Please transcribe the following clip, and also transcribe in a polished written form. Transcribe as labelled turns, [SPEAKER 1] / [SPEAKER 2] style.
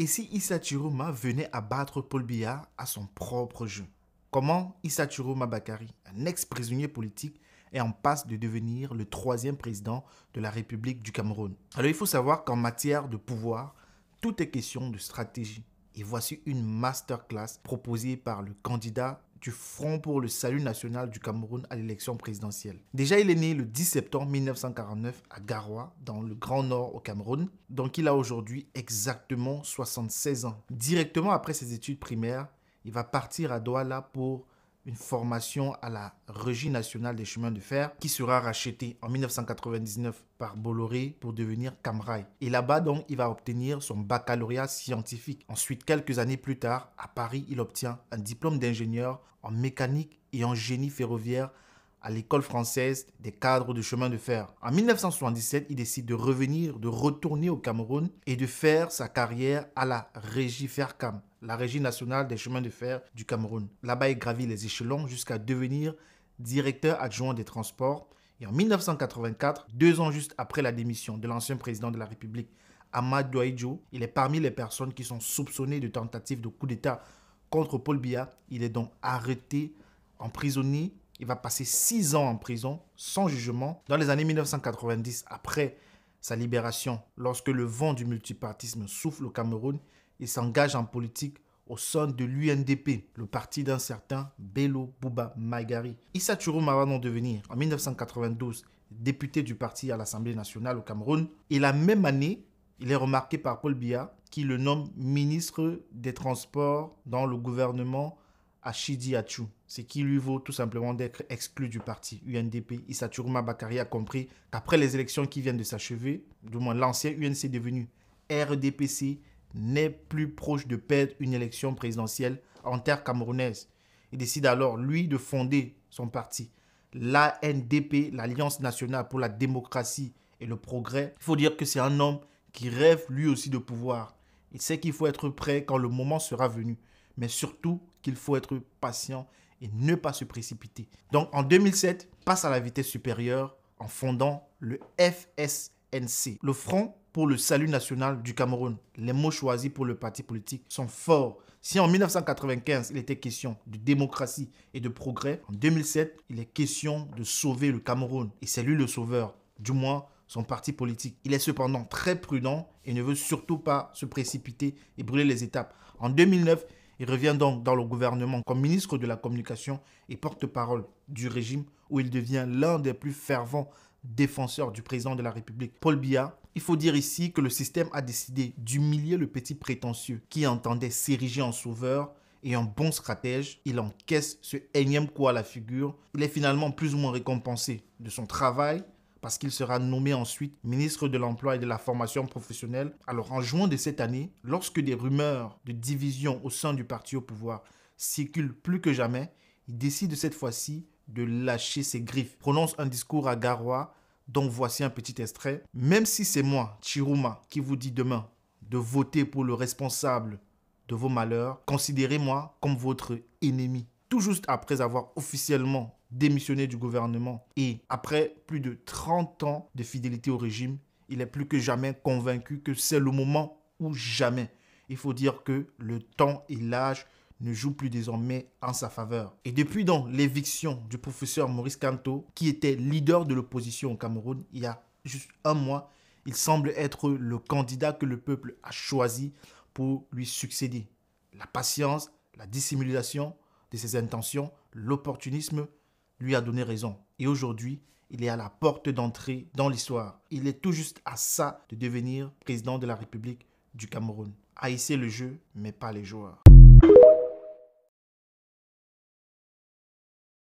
[SPEAKER 1] Et si Issa Chiroma venait à battre Paul Biya à son propre jeu? Comment Issa Chiroma Bakary, un ex-prisonnier politique, est en passe de devenir le 3e président de la République du Cameroun? Alors il faut savoir qu'en matière de pouvoir, tout est question de stratégie. Et voici une masterclass proposée par le candidat du Front pour le Salut National du Cameroun à l'élection présidentielle. Déjà, il est né le 10 septembre 1949 à Garoua, dans le Grand Nord au Cameroun. Donc, il a aujourd'hui exactement 76 ans. Directement après ses études primaires, il va partir à Douala pour une formation à la Régie nationale des chemins de fer qui sera rachetée en 1999 par Bolloré pour devenir Camrail. Et là-bas, donc, il va obtenir son baccalauréat scientifique. Ensuite, quelques années plus tard, à Paris, il obtient un diplôme d'ingénieur en mécanique et en génie ferroviaire à l'école française des cadres de chemin de fer. En 1977, il décide de retourner au Cameroun et de faire sa carrière à la Régie Fercam, la Régie nationale des chemins de fer du Cameroun. Là-bas, il gravit les échelons jusqu'à devenir directeur adjoint des transports. Et en 1984, 2 ans juste après la démission de l'ancien président de la République, Amadou Ahidjo, il est parmi les personnes qui sont soupçonnées de tentative de coup d'État contre Paul Biya. Il est donc arrêté, emprisonné. Il va passer 6 ans en prison sans jugement. Dans les années 1990, après sa libération, lorsque le vent du multipartisme souffle au Cameroun, il s'engage en politique au sein de l'UNDP, le parti d'un certain Bello Bouba Maïgari. Issa Chiroma va donc devenir, en 1992, député du parti à l'Assemblée nationale au Cameroun. Et la même année, il est remarqué par Paul Biya, qui le nomme ministre des Transports dans le gouvernement Achidi Achou, ce qui lui vaut tout simplement d'être exclu du parti UNDP. Issa Chiroma Bakary a compris qu'après les élections qui viennent de s'achever, du moins l'ancien UNC devenu RDPC, n'est plus proche de perdre une élection présidentielle en terre camerounaise. Il décide alors, lui, de fonder son parti, l'ANDP, l'Alliance nationale pour la démocratie et le progrès. Il faut dire que c'est un homme qui rêve lui aussi de pouvoir. Il sait qu'il faut être prêt quand le moment sera venu, mais surtout qu'il faut être patient et ne pas se précipiter. Donc en 2007, passe à la vitesse supérieure en fondant le FSNC, le Front pour le Salut National du Cameroun. Les mots choisis pour le parti politique sont forts. Si en 1995, il était question de démocratie et de progrès, en 2007, il est question de sauver le Cameroun. Et c'est lui le sauveur, du moins son parti politique. Il est cependant très prudent et ne veut surtout pas se précipiter et brûler les étapes. En 2009, il revient donc dans le gouvernement comme ministre de la Communication et porte-parole du régime, où il devient l'un des plus fervents défenseurs du président de la République, Paul Biya. Il faut dire ici que le système a décidé d'humilier le petit prétentieux qui entendait s'ériger en sauveur et un bon stratège. Il encaisse ce énième coup à la figure. Il est finalement plus ou moins récompensé de son travail parce qu'il sera nommé ensuite ministre de l'Emploi et de la Formation professionnelle. Alors en juin de cette année, lorsque des rumeurs de division au sein du parti au pouvoir circulent plus que jamais, il décide cette fois-ci de lâcher ses griffes. Prononce un discours à Garoua, dont voici un petit extrait. Même si c'est moi, Chiroma, qui vous dit demain de voter pour le responsable de vos malheurs, considérez-moi comme votre ennemi. Tout juste après avoir officiellement démissionné du gouvernement et après plus de 30 ans de fidélité au régime, il est plus que jamais convaincu que c'est le moment ou jamais. Il faut dire que le temps et l'âge ne jouent plus désormais en sa faveur. Et depuis donc l'éviction du professeur Maurice Kamto, qui était leader de l'opposition au Cameroun, il y a juste un mois, il semble être le candidat que le peuple a choisi pour lui succéder. La patience, la dissimulation de ses intentions, l'opportunisme lui a donné raison. Et aujourd'hui, il est à la porte d'entrée dans l'histoire. Il est tout juste à ça de devenir président de la République du Cameroun. Haïssez le jeu, mais pas les joueurs.